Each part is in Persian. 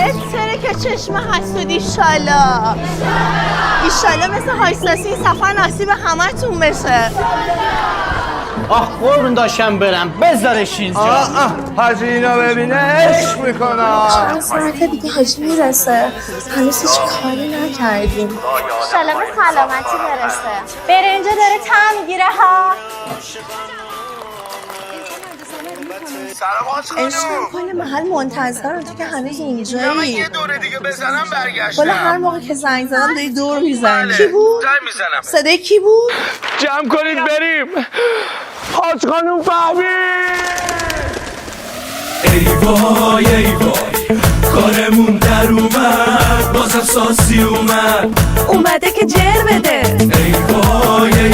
بهتره که چشم حسودی ایشالا مثل هایستاسی این سفر نصیب همه تون بشه. آه قربون داشتم برم بذارش اینجا. حاجی اینو ببینه عشق میکنه. چند ساعت دیگه حاجی میرسه، هنوز هیچ کاری نکردیم. ایشالا به سلامتی برسه. برنجه داره طعم میگیره ها. عشق کل محل منتظرم، تو که هنوز اینجایی. من یه دوره دیگه بزنم برگشتم. بالا هر موقع که زنگ زدم داری دور میزنی. کی بود؟ زنگ میزنم. صدای کی بود؟ جمع کنید بریم. حاج خانوم فهمی. ای وای ای وای کارمون در اومد، بازم ساسی اومده که جر بده. ای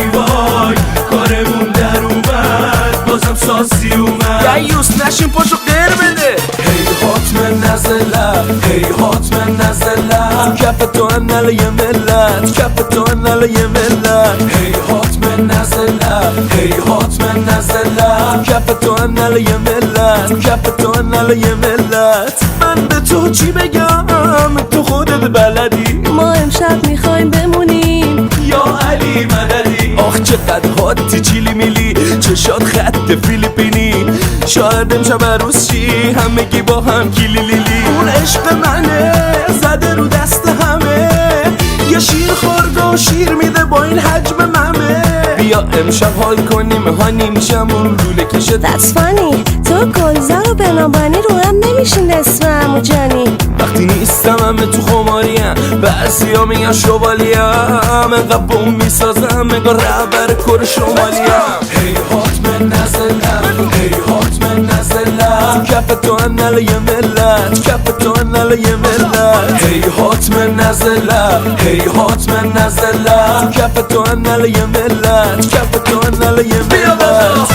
وای کارمون در اومد، بازم ساسی اومد. یوس نشین پاشو غیر بده. هی حتما نزله هی حتما نزله کف تو انل یه ملت کف تو انل یه ملت هی حتما نزله هی حتما نزله کف تو انل یه ملت کف تو انل یه ملت. من به تو چی بگم تو خودت بلدی، ما امشب میخوایم بمونیم یا علی مددی. آخ چقدر حاتی چیلی میلی چشات خط فیلیپینی، شاید امشب عروس شی همگی با هم کیلی لیلی. اون عشق منه زده رو دست همه، یه شیر خورده و شیر میده با این حجم ممه. بیا امشب حال کنیم هانیم شمون لوله کشه. That's funny تو گلزار و بنابانی رو هم نمیشین اسم امو جانی. وقتی نیستم همه تو خماریم، بعضی ها میگن شوالیم، انقدر بوم میسازم انگار رهبر کر شمالیم. هی حتما نزلم هی حتما نزلم کف تو انل یه ملت کف تو انل یه ملت. هی حتما نزلم هی حتما نزلم کف تو انل یه ملت کف تو انل یه ملت.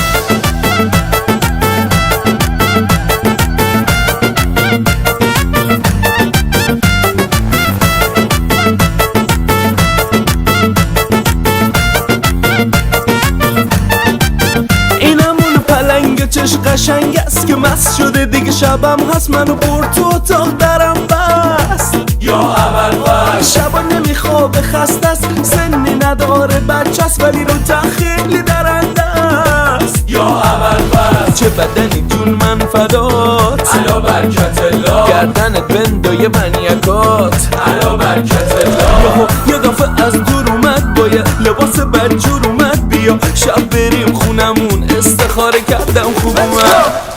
چش قشنگ است که مست شده دیگه شبم هست، منو برد تو اتاق درم بست یا اول بست. شبا نمیخوابه خسته است سنی نداره بچه است ولی رو خیلی درنده است یا اول بست. چه بدنی جون من فدات علا برکت الله، گردنت بندای بنیکات علا برکت الله. یه دفعه از دور اومد با یه لباس بدجور اومد، بیا شب بریم خونمون استخاره کردم خوب اومد.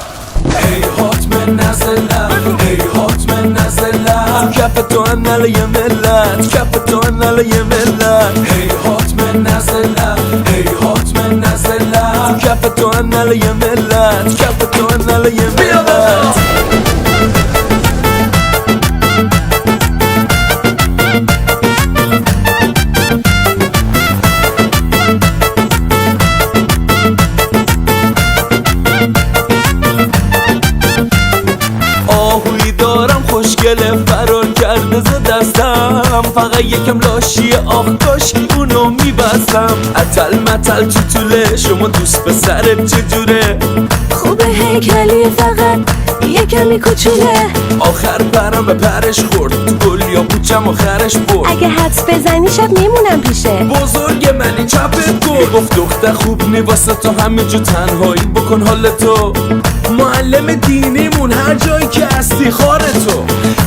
ای حتما نزلم ای حتما نزلم کف تو انل یه ملت کف تو انل یه ملت. ای حتما نزلم ای حتما نزلم کف تو انل یه ملت کف تو انل یه ملت. آهوی دارم خوشگله فرار کرده ز دستم، فقط یکم لاشیه آخ کاشکی اونو میبستم. اتل متل تو طوله شما دوست به سرت چجوره، خوبه هیکلی فقط یه کمی کوچوله. آخر پرم به پرش خورد تو گل یا پوچم آخرش برد. اگه حدس بزنی شب میمونم پیشه. بزرگ منی چپت گفت گفت دختر خوب نی واسه تو همه جو تنهایی بکن حال تو. معلم دینیمون هر جایی که هستی خار تو.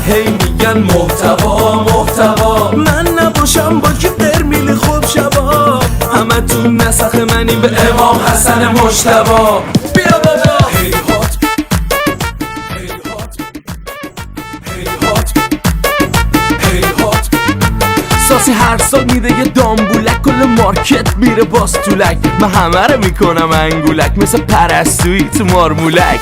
هی میگن محتوا محتوا، من نباشم با که ترمین خوب شبا. همه تو نسخ منی به امام حسن مجتبا. بیا بابا هی هات هی هات هی هات هی هات. ساسی هر سال میده یه دامبولک کل مارکت میره باز طولک. من همه رو میکنم انگولک مثل پرستویی تو مارمولک.